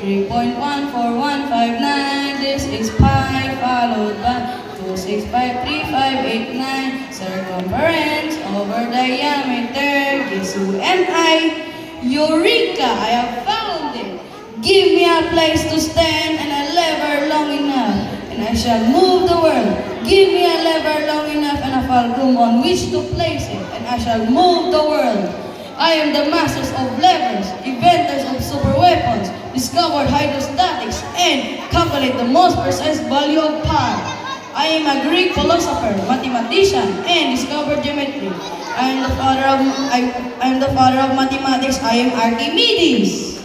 3.14159. This is pi followed by 2653589. Circumference over diameter. Guess who am I? Eureka! I have found it! Give me a place to stand and a lever long enough, and I shall move the world. Give me a lever long enough and a fulcrum on which to place it, and I shall move the world. I am the masters of levers, inventors of super weapons, discovered hydrostatics, and calculate the most precise value of pi. I am a Greek philosopher, mathematician, and discovered geometry. I am the father of mathematics. I am Archimedes.